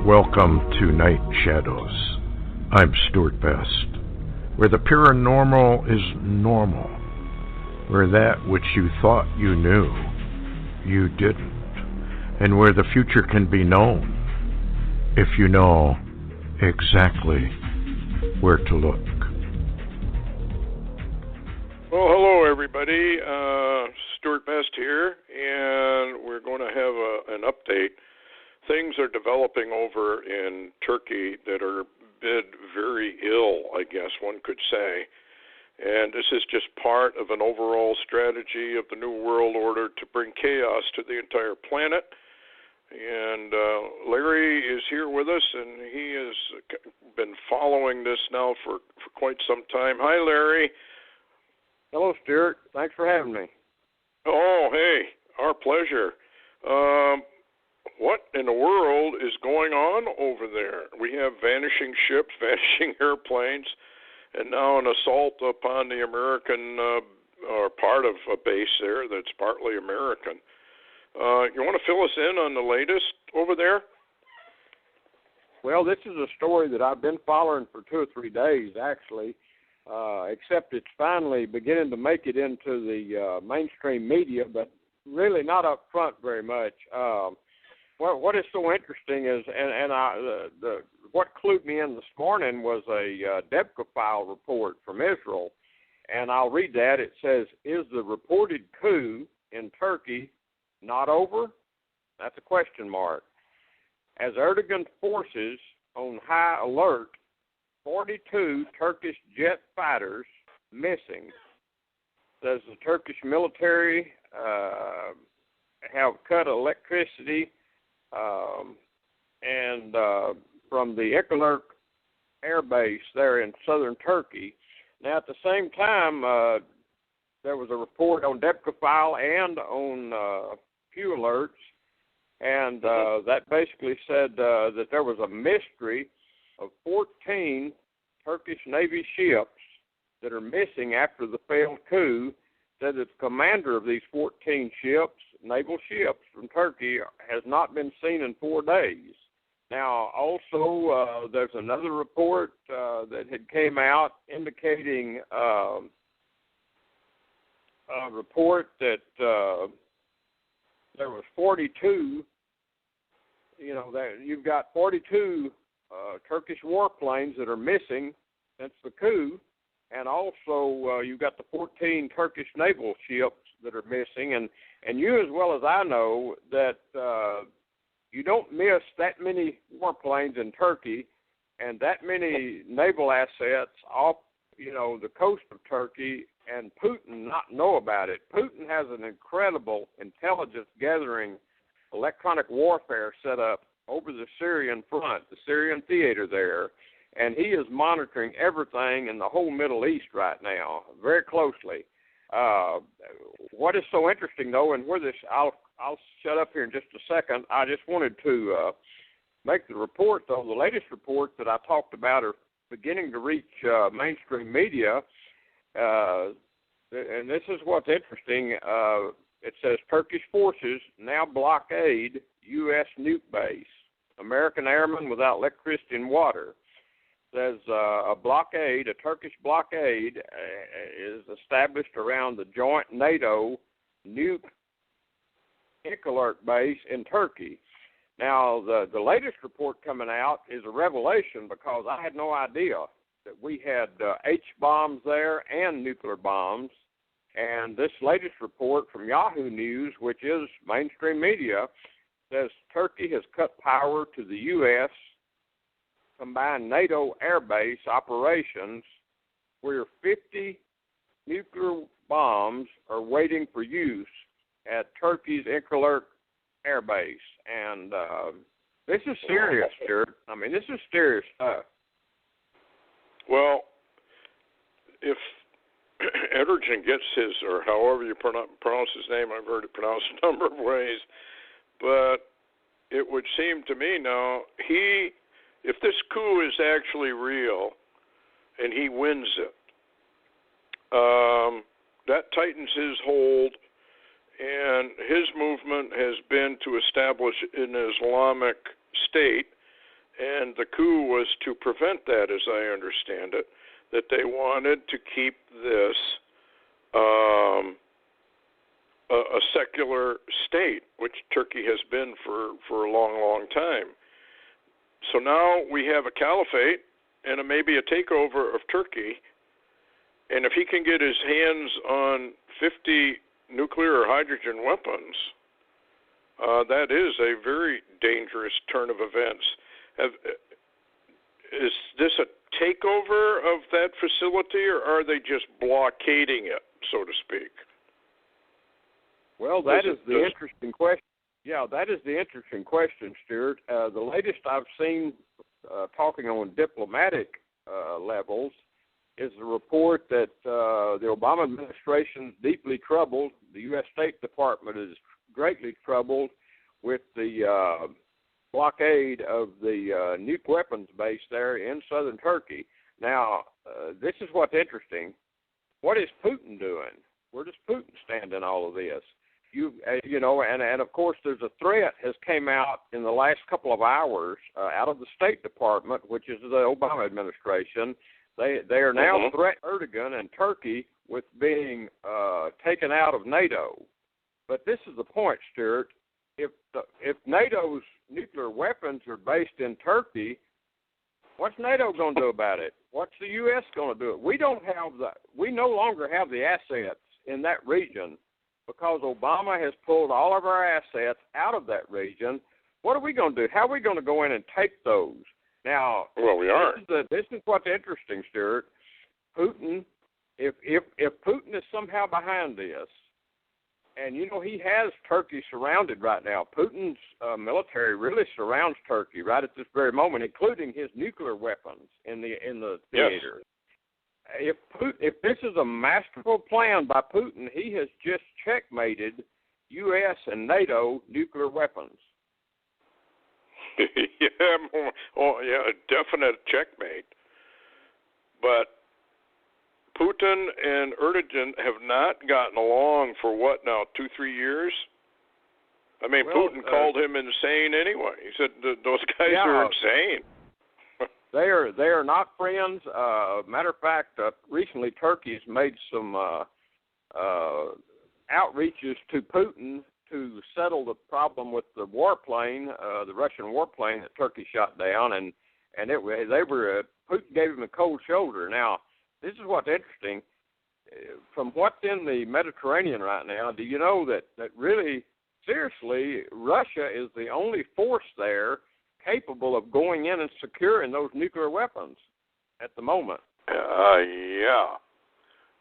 Welcome to Night Shadows. I'm Stuart Best, where the paranormal is normal, where that which you thought you knew, you didn't, and where the future can be known if you know exactly where to look. Well, hello everybody. Stuart Best here, and we're going to have an update. Things are developing over in Turkey that are bid very ill, I guess one could say. And this is just part of an overall strategy of the New World Order to bring chaos to the entire planet. And Larry is here with us, and he has been following this now for quite some time. Hi, Larry. Hello, Stuart. Thanks for having me. Oh, hey, our pleasure. What in the world is going on over there? We have vanishing ships, vanishing airplanes, and now an assault upon the American, or part of a base there that's partly American. You want to fill us in on the latest over there? Well, this is a story that I've been following for 2 or 3 days, actually, except it's finally beginning to make it into the mainstream media, but really not up front very much. What is so interesting is, what clued me in this morning was a DEBCA file report from Israel, and I'll read that. It says, "Is the reported coup in Turkey not over?" That's a question mark. As Erdogan forces on high alert, 42 Turkish jet fighters missing. Says the Turkish military have cut electricity and from the Ikirluk air base there in southern Turkey. Now, at the same time, there was a report on DEBCA file and on Pew Alerts, and that basically said that there was a mystery of 14 Turkish Navy ships that are missing after the failed coup. Said that the commander of these 14 ships, naval ships from Turkey, has not been seen in 4 days. Now, also, there's another report that had came out indicating a report that there was 42, that you've got 42 Turkish warplanes that are missing since the coup. And also, you've got the 14 Turkish naval ships that are missing. And you, as well as I know, that you don't miss that many warplanes in Turkey and that many naval assets off, the coast of Turkey, and Putin not know about it. Putin has an incredible intelligence-gathering electronic warfare set up over the Syrian front, the Syrian theater there. And he is monitoring everything in the whole Middle East right now very closely. What is so interesting, though, and where this, I'll shut up here in just a second. I just wanted to make the report, though. The latest reports that I talked about are beginning to reach mainstream media. And this is what's interesting. It says Turkish forces now blockade U.S. nuke base. American airmen without electricity and water. Says a Turkish blockade is established around the joint NATO nuke Ikirluk base in Turkey. Now, the latest report coming out is a revelation, because I had no idea that we had H-bombs there and nuclear bombs. And this latest report from Yahoo News, which is mainstream media, says Turkey has cut power to the U.S. combined NATO air base operations, where 50 nuclear bombs are waiting for use at Turkey's Ikirluk air base. And this is serious, Stuart. I mean, this is serious stuff. Well, if Erdogan gets his, or however you pronounce his name, I've heard it pronounced a number of ways, but it would seem to me now, if this coup is actually real and he wins it, that tightens his hold, and his movement has been to establish an Islamic state And the coup was to prevent that, as I understand it, that they wanted to keep this a secular state, which Turkey has been for a long, long time. So now we have a caliphate and maybe a takeover of Turkey. And if he can get his hands on 50 nuclear or hydrogen weapons, that is a very dangerous turn of events. Is this a takeover of that facility, or are they just blockading it, so to speak? Well, that is the interesting question. Yeah, that is the interesting question, Stuart. The latest I've seen talking on diplomatic levels is the report that the Obama administration is deeply troubled. The U.S. State Department is greatly troubled with the blockade of the nuke weapons base there in southern Turkey. Now, this is what's interesting. What is Putin doing? Where does Putin stand in all of this? You know, and of course, there's a threat has came out in the last couple of hours out of the State Department, which is the Obama administration. They are now threatening Erdogan and Turkey with being taken out of NATO. But this is the point, Stuart. If NATO's nuclear weapons are based in Turkey, what's NATO going to do about it? What's the U.S. going to do? We no longer have the assets in that region because Obama has pulled all of our assets out of that region. What are we going to do? How are we going to go in and take those? Now, well, we are. This is what's interesting, Stuart. Putin, if Putin is somehow behind this, and you know he has Turkey surrounded right now. Putin's military really surrounds Turkey right at this very moment, including his nuclear weapons in the theater. Yes. If this is a masterful plan by Putin, he has just checkmated U.S. and NATO nuclear weapons. A definite checkmate. But Putin and Erdogan have not gotten along for what now, 2-3 years? I mean, well, Putin called him insane anyway. He said those guys are insane. They are not friends. Matter of fact, recently Turkey's made some outreaches to Putin to settle the problem with the warplane, the Russian warplane that Turkey shot down, and Putin gave him a cold shoulder. Now, this is what's interesting. From what's in the Mediterranean right now, do you know that really, seriously, Russia is the only force there capable of going in and securing those nuclear weapons at the moment? Yeah.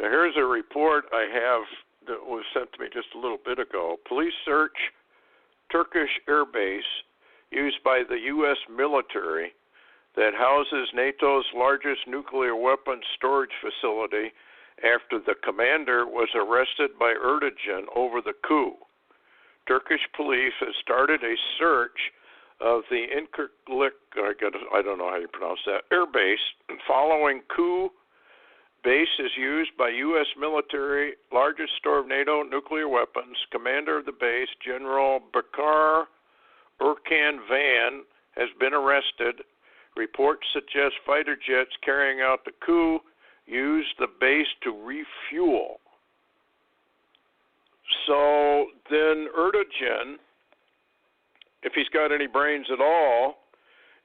Now, here's a report I have that was sent to me just a little bit ago. Police search Turkish airbase used by the U.S. military that houses NATO's largest nuclear weapons storage facility after the commander was arrested by Erdogan over the coup. Turkish police has started a search of the I don't know how you pronounce that, airbase following coup. Base is used by U.S. military, largest store of NATO nuclear weapons. Commander of the base, General Bakar Erkan Van, has been arrested. Reports suggest fighter jets carrying out the coup used the base to refuel. So then Erdogan, if he's got any brains at all,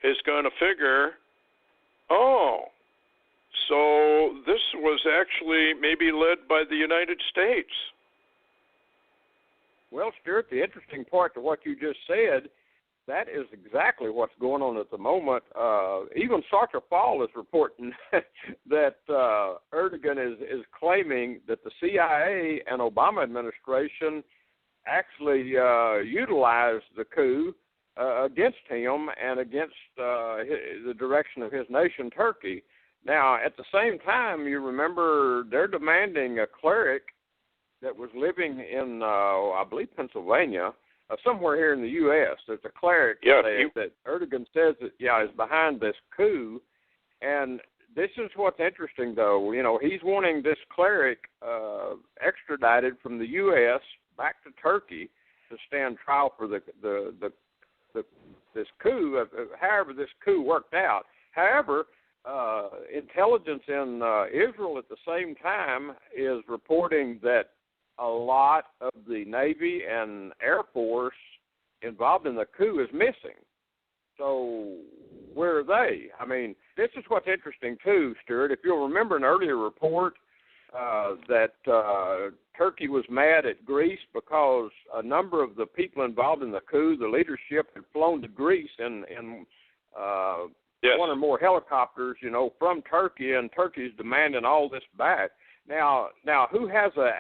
is going to figure, so this was actually maybe led by the United States. Well, Stuart, the interesting part to what you just said, that is exactly what's going on at the moment. Even Sartre Fall is reporting that Erdogan is claiming that the CIA and Obama administration actually utilized the coup against him and against the direction of his nation, Turkey. Now, at the same time, you remember they're demanding a cleric that was living in, I believe, Pennsylvania, somewhere here in the U.S. There's a cleric that Erdogan says that, is behind this coup. And this is what's interesting, though. You know, he's wanting this cleric extradited from the U.S. back to Turkey to stand trial for the this coup, however this coup worked out. However, intelligence in Israel at the same time is reporting that a lot of the Navy and Air Force involved in the coup is missing. So where are they? I mean, this is what's interesting too, Stuart. If you'll remember an earlier report that Turkey was mad at Greece because a number of the people involved in the coup, the leadership, had flown to Greece in yes. one or more helicopters, from Turkey, and Turkey's demanding all this back. Now, who has an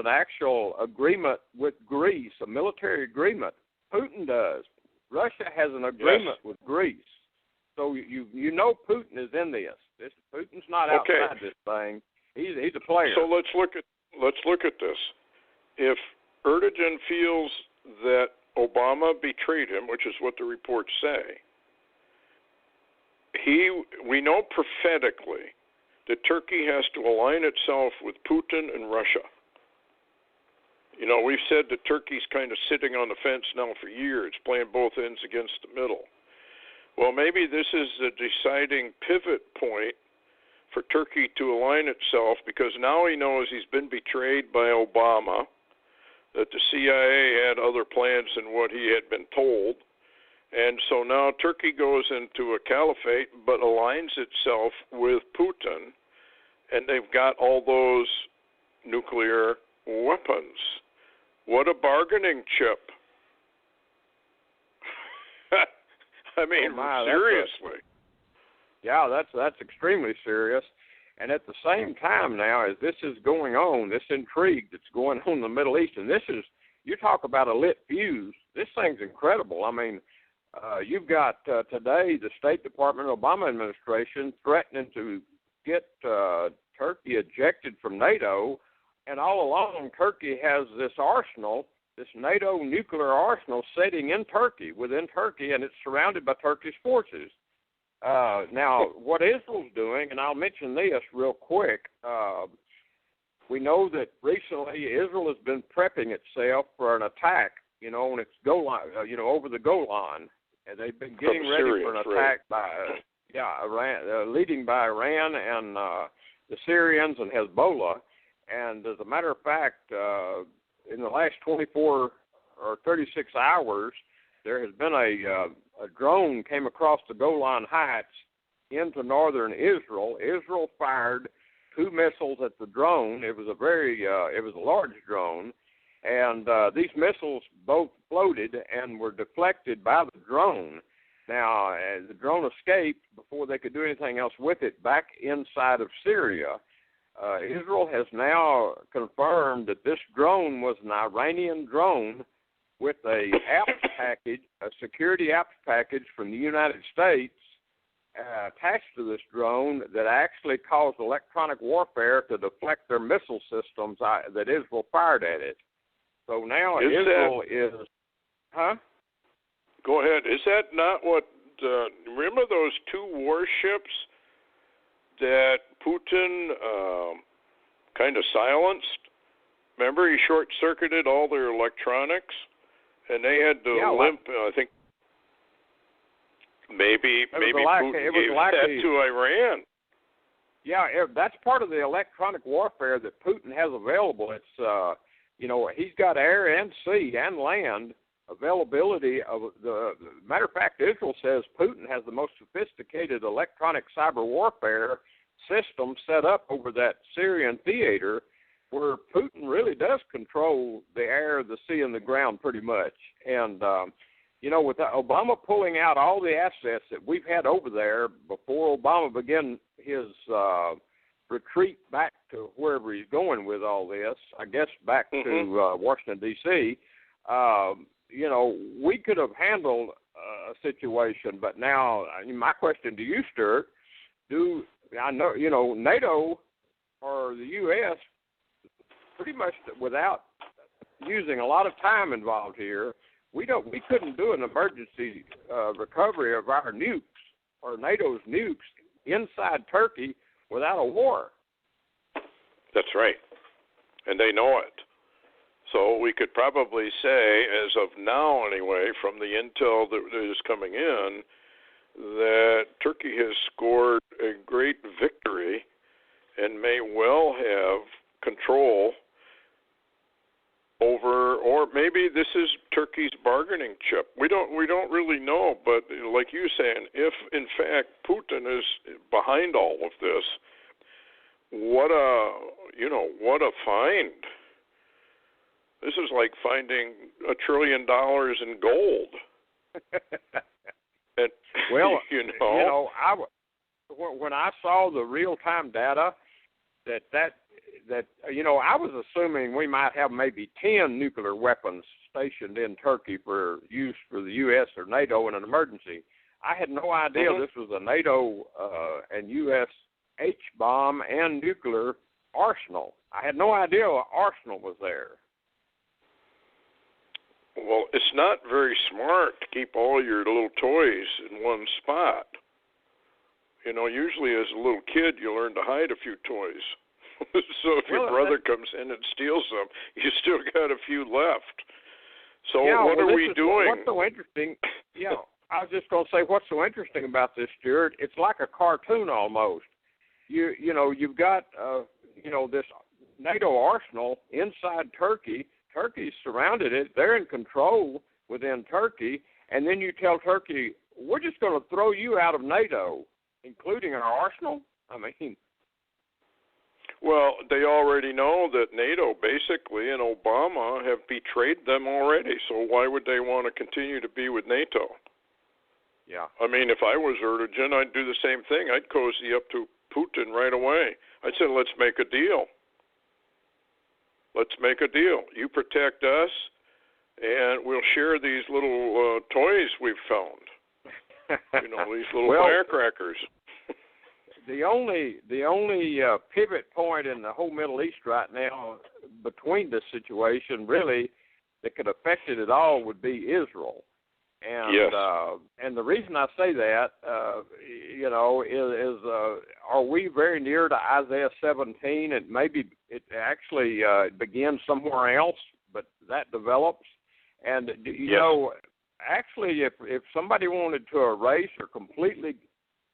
actual agreement with Greece, a military agreement? Putin does. Russia has an agreement with Greece. So you know Putin is in this. Putin's not outside this thing. He's a player. So let's look at this. If Erdogan feels that Obama betrayed him, which is what the reports say, we know prophetically that Turkey has to align itself with Putin and Russia. We've said that Turkey's kind of sitting on the fence now for years, playing both ends against the middle. Well, maybe this is the deciding pivot point for Turkey to align itself, because now he knows he's been betrayed by Obama, that the CIA had other plans than what he had been told. And so now Turkey goes into a caliphate but aligns itself with Putin, and they've got all those nuclear weapons. What a bargaining chip. I mean, seriously. That's extremely serious. And at the same time now, as this is going on, this intrigue that's going on in the Middle East, and you talk about a lit fuse, this thing's incredible. I mean, you've got today the State Department, Obama administration, threatening to get Turkey ejected from NATO, and all along Turkey has this arsenal, this NATO nuclear arsenal sitting in Turkey, within Turkey, and it's surrounded by Turkish forces. Now, what Israel's doing, and I'll mention this real quick, we know that recently Israel has been prepping itself for an attack, on its Golan, over the Golan, and they've been getting ready for an attack by, Iran, leading by Iran and the Syrians and Hezbollah. And as a matter of fact, in the last 24 or 36 hours, there has been a drone came across the Golan Heights into northern Israel. Israel fired 2 missiles at the drone. It was a large drone, and these missiles both floated and were deflected by the drone. Now, the drone escaped before they could do anything else with it back inside of Syria. Israel has now confirmed that this drone was an Iranian drone with a security apps package from the United States attached to this drone that actually caused electronic warfare to deflect their missile systems that Israel fired at it. So now Israel is... Huh? Go ahead. Is that not what... remember those 2 warships that Putin kind of silenced? Remember, he short-circuited all their electronics, and they had to limp. I think maybe Putin gave that to Iran. Yeah, that's part of the electronic warfare that Putin has available. It's he's got air and sea and land availability of the matter of fact, Israel says Putin has the most sophisticated electronic cyber warfare system set up over that Syrian theater, where Putin really does control the air, the sea, and the ground pretty much. And with Obama pulling out all the assets that we've had over there before Obama began his retreat back to wherever he's going with all this, I guess back to Washington, D.C., we could have handled a situation. But now, my question to you, Stuart, I know, NATO or the U.S., pretty much without using a lot of time involved here, we couldn't do an emergency recovery of our nukes or NATO's nukes inside Turkey without a war. That's right, and they know it. So we could probably say, as of now anyway, from the intel that is coming in, that Turkey has scored a great victory and may well have control over, or maybe this is Turkey's bargaining chip. We don't really know, but like you saying, if in fact Putin is behind all of this, what a find. This is like finding $1 trillion in gold. And, well, when I saw the real-time data, that I was assuming we might have maybe 10 nuclear weapons stationed in Turkey for use for the U.S. or NATO in an emergency. I had no idea this was a NATO and U.S. H-bomb and nuclear arsenal. I had no idea an arsenal was there. Well, it's not very smart to keep all your little toys in one spot. Usually as a little kid you learn to hide a few toys. So if your brother comes in and steals them, you still got a few left. So what are we doing? What's so interesting? I was just going to say what's so interesting about this, Stuart. It's like a cartoon almost. You've got this NATO arsenal inside Turkey. Turkey's surrounded it. They're in control within Turkey, and then you tell Turkey, we're just going to throw you out of NATO, including our arsenal? I mean... Well, they already know that NATO basically and Obama have betrayed them already, so why would they want to continue to be with NATO? Yeah. I mean, if I was Erdogan, I'd do the same thing. I'd cozy up to Putin right away. I'd say, let's make a deal. Let's make a deal. You protect us, and we'll share these little toys we've found. These little firecrackers. The only pivot point in the whole Middle East right now between this situation really that could affect it at all would be Israel. And yes. And the reason I say that, is are we very near to Isaiah 17? And maybe it actually begins somewhere else, but that develops. And actually, if somebody wanted to erase or completely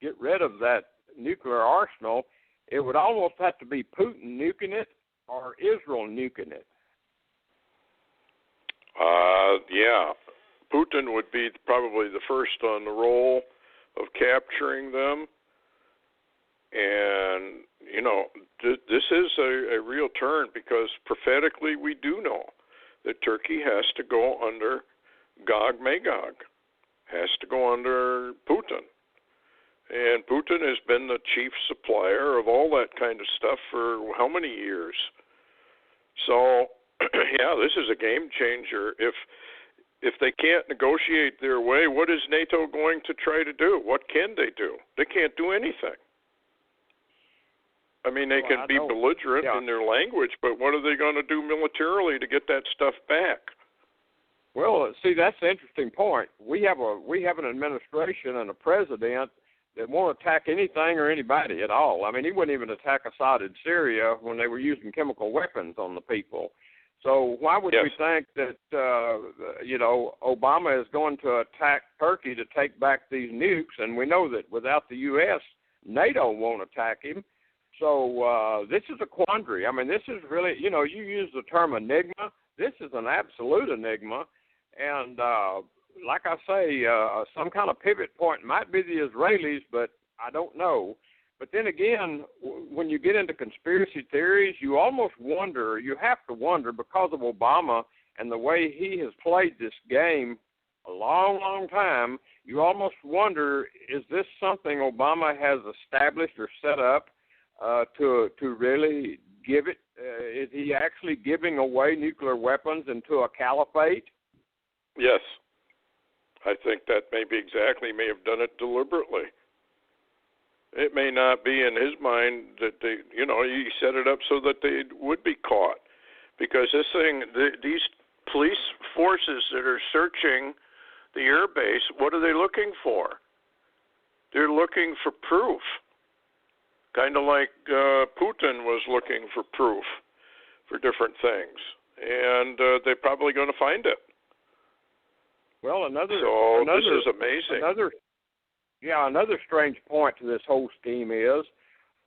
get rid of that nuclear arsenal, it would almost have to be Putin nuking it or Israel nuking it. Putin would be probably the first on the roll of capturing them. And, this is a real turn because prophetically we do know that Turkey has to go under Gog Magog, has to go under Putin. And Putin has been the chief supplier of all that kind of stuff for how many years? So, this is a game changer. If they can't negotiate their way, what is NATO going to try to do? What can they do? They can't do anything. I mean, they can be belligerent in their language, but what are they going to do militarily to get that stuff back? Well, see, that's the interesting point. We have an administration and a president that won't attack anything or anybody at all. I mean, he wouldn't even attack Assad in Syria when they were using chemical weapons on the people. So why would we think that, Obama is going to attack Turkey to take back these nukes? And we know that without the U.S., NATO won't attack him. So this is a quandary. I mean, this is really, you use the term enigma. This is an absolute enigma. And like I say, some kind of pivot point might be the Israelis, but I don't know. But then again, when you get into conspiracy theories, you almost wonder, you have to wonder, because of Obama and the way he has played this game a long, long time, you almost wonder, is this something Obama has established or set up to really give it? Is he actually giving away nuclear weapons into a caliphate? Yes. I think that may have done it deliberately. It may not be in his mind that he set it up so that they would be caught. Because these police forces that are searching the air base, what are they looking for? They're looking for proof. Kind of like Putin was looking for proof for different things. and they're probably going to find it. Well, another this is amazing. Another strange point to this whole scheme is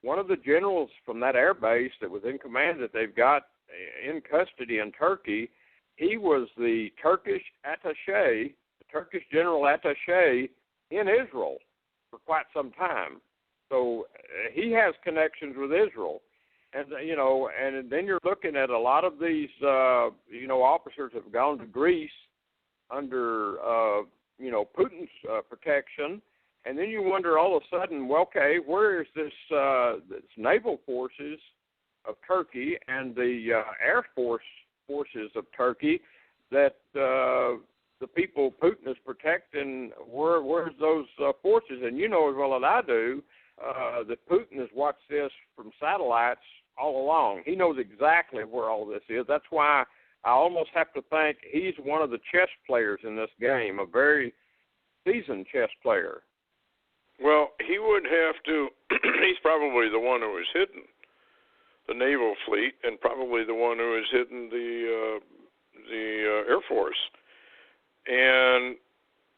one of the generals from that air base that was in command that they've got in custody in Turkey. He was the Turkish attaché, the Turkish general attaché in Israel for quite some time. So he has connections with Israel. And, and then you're looking at a lot of these, officers have gone to Greece under, Putin's protection. And then you wonder all of a sudden, well, okay, where is this naval forces of Turkey and the Air Force forces of Turkey that the people Putin is protecting? Where's those forces? And you know as well as I do that Putin has watched this from satellites all along. He knows exactly where all this is. That's why I almost have to think he's one of the chess players in this game, a very seasoned chess player. Well, he would have to. He's probably the one who was hidden the naval fleet, and probably the one who has hidden the Air Force. And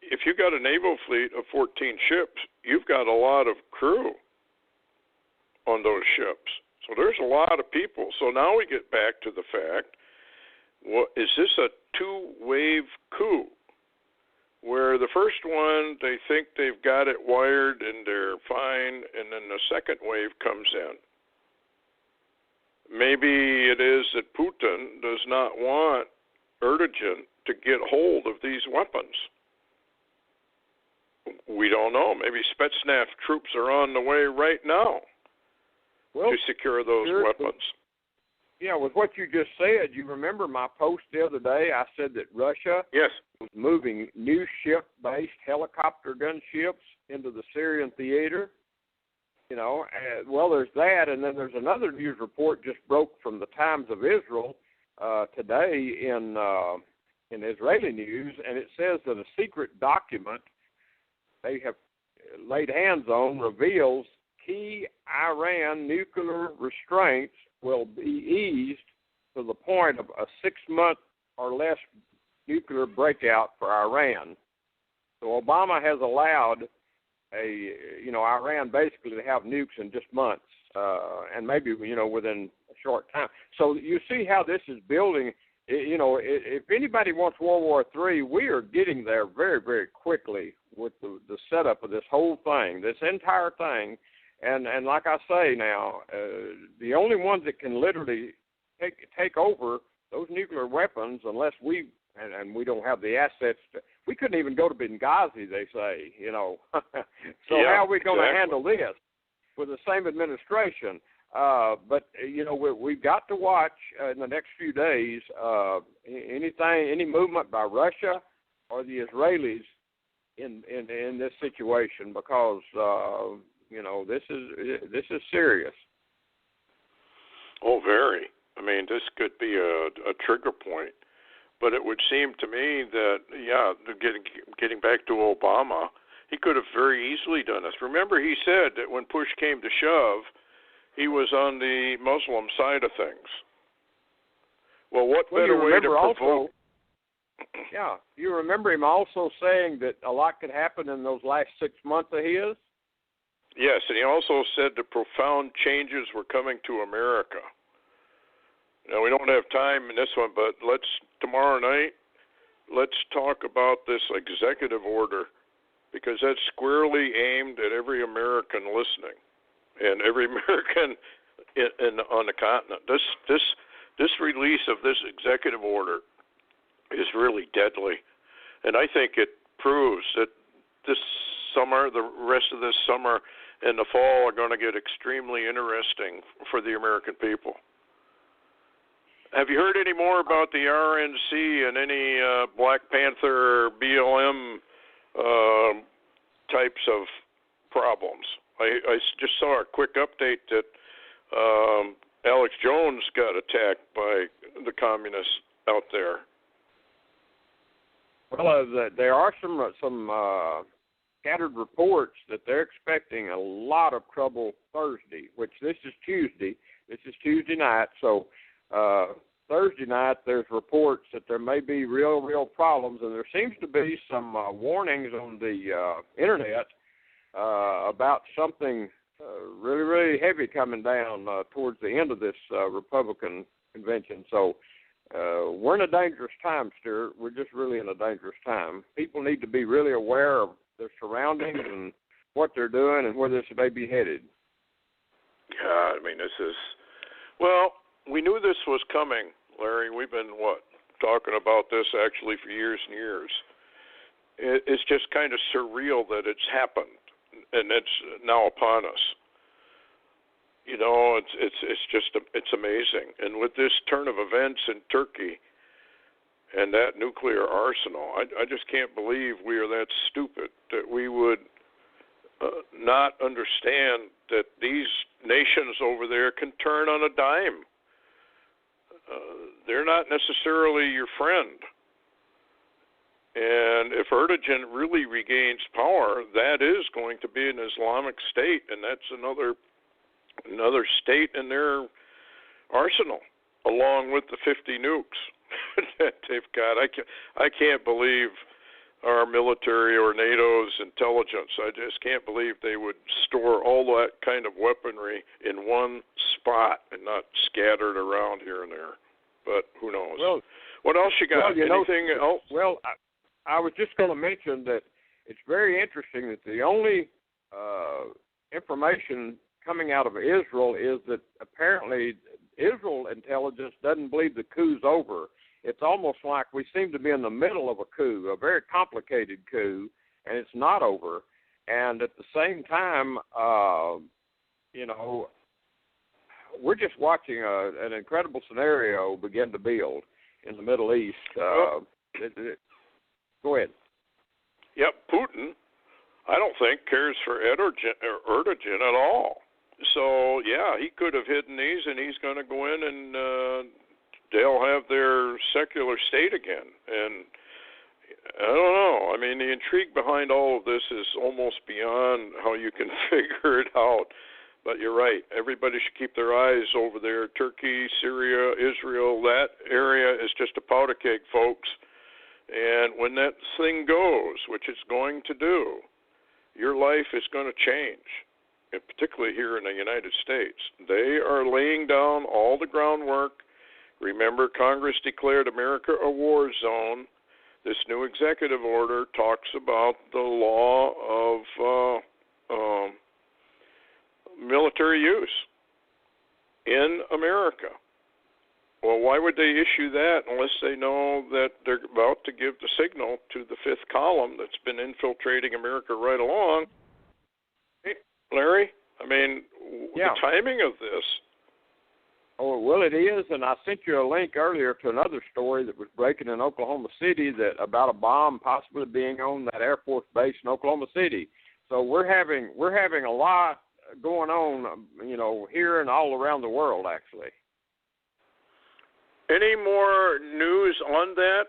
if you've got a naval fleet of 14 ships, you've got a lot of crew on those ships. So there's a lot of people. So now we get back to the fact, is this a two-wave coup? Where the first one, they think they've got it wired and they're fine, and then the second wave comes in. Maybe it is that Putin does not want Erdogan to get hold of these weapons. We don't know. Maybe Spetsnaz troops are on the way right now to secure those weapons. Yeah, with what you just said, you remember my post the other day? I said that Russia was moving new ship-based helicopter gunships into the Syrian theater. Well, there's that, and then there's another news report just broke from the Times of Israel today in Israeli news, and it says that a secret document they have laid hands on reveals key Iran nuclear restraints will be eased to the point of a 6-month or less nuclear breakout for Iran. So Obama has allowed Iran basically to have nukes in just months, and maybe within a short time. So you see how this is building. If anybody wants World War III, we are getting there very, very quickly with the setup of this whole thing, this entire thing. And like I say now, the only ones that can literally take over those nuclear weapons, unless we don't have the assets, we couldn't even go to Benghazi, they say, So how are we going to handle this with the same administration? But we've got to watch in the next few days any movement by Russia or the Israelis in this situation, because this is serious. Oh, very. I mean, this could be a trigger point. But it would seem to me that, getting back to Obama, he could have very easily done this. Remember, he said that when push came to shove, he was on the Muslim side of things. Well, what better way to provoke? You remember him also saying that a lot could happen in those last 6 months of his? Yes, and he also said that profound changes were coming to America. Now, we don't have time in this one, but tomorrow night, let's talk about this executive order, because that's squarely aimed at every American listening and every American on the continent. This release of this executive order is really deadly, and I think it proves that this summer, the rest of this summer and the fall are going to get extremely interesting for the American people. Have you heard any more about the RNC and any Black Panther, BLM types of problems? I just saw a quick update that Alex Jones got attacked by the communists out there. Well, there are some scattered reports that they're expecting a lot of trouble Thursday, which this is Tuesday. This is Tuesday night, so Thursday night, there's reports that there may be real problems, and there seems to be some warnings on the internet about something really heavy coming down towards the end of this Republican convention. So we're in a dangerous time, Stuart. We're just really in a dangerous time. People need to be really aware of their surroundings and what they're doing and where this may be headed. Yeah, I mean, this is, well, we knew this was coming, Larry. We've been, talking about this actually for years and years. It's just kind of surreal that it's happened, and it's now upon us. You know, it's amazing. And with this turn of events in Turkey and that nuclear arsenal, I just can't believe we are that stupid that we would not understand that these nations over there can turn on a dime. They're not necessarily your friend. And if Erdogan really regains power, that is going to be an Islamic state, and that's another state in their arsenal, along with the 50 nukes that they've got. I can't believe our military or NATO's intelligence. I just can't believe they would store all that kind of weaponry in one spot and not scattered around here and there. But who knows? Well, what else you got? Anything else? Well, I was just going to mention that it's very interesting that the only information coming out of Israel is that apparently Israel intelligence doesn't believe the coup's over. It's almost like we seem to be in the middle of a coup, a very complicated coup, and it's not over. And at the same time, you know, we're just watching an incredible scenario begin to build in the Middle East. Go ahead. Yep, Putin, I don't think, cares for Erdogan at all. So, yeah, he could have hidden these, and he's going to go in and they'll have their secular state again. And I don't know. I mean, the intrigue behind all of this is almost beyond how you can figure it out. But you're right. Everybody should keep their eyes over there. Turkey, Syria, Israel, that area is just a powder keg, folks. And when that thing goes, which it's going to do, your life is going to change, and particularly here in the United States. They are laying down all the groundwork. Remember, Congress declared America a war zone. This new executive order talks about the law of military use in America. Well, why would they issue that unless they know that they're about to give the signal to the fifth column that's been infiltrating America right along? Hey, Larry, I mean, yeah. The timing of this. Oh, well, it is, and I sent you a link earlier to another story that was breaking in Oklahoma City that about a bomb possibly being on that Air Force base in Oklahoma City. So we're having a lot going on, you know, here and all around the world, actually. Any more news on that?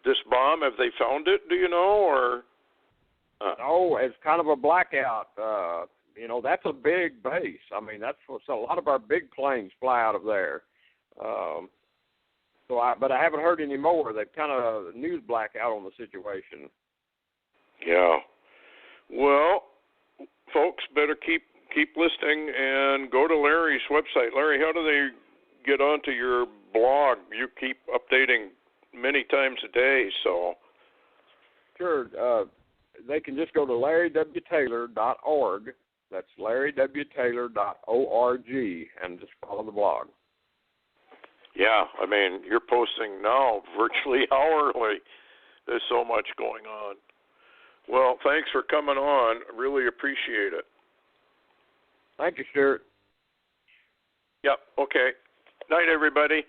This bomb, have they found it? Do you know, or? No, it's kind of a blackout. You know, that's a big base. I mean, so a lot of our big planes fly out of there. But I haven't heard any more. They've kind of news blackout on the situation. Yeah. Well, folks, better keep listening and go to Larry's website. Larry, how do they get onto your blog? You keep updating many times a day, so. Sure. They can just go to larrywtaylor.org. That's larrywtaylor.org, and just follow the blog. Yeah, I mean, you're posting now virtually hourly. There's so much going on. Well, thanks for coming on. Really appreciate it. Thank you, Stuart. Yep, okay. Night, everybody.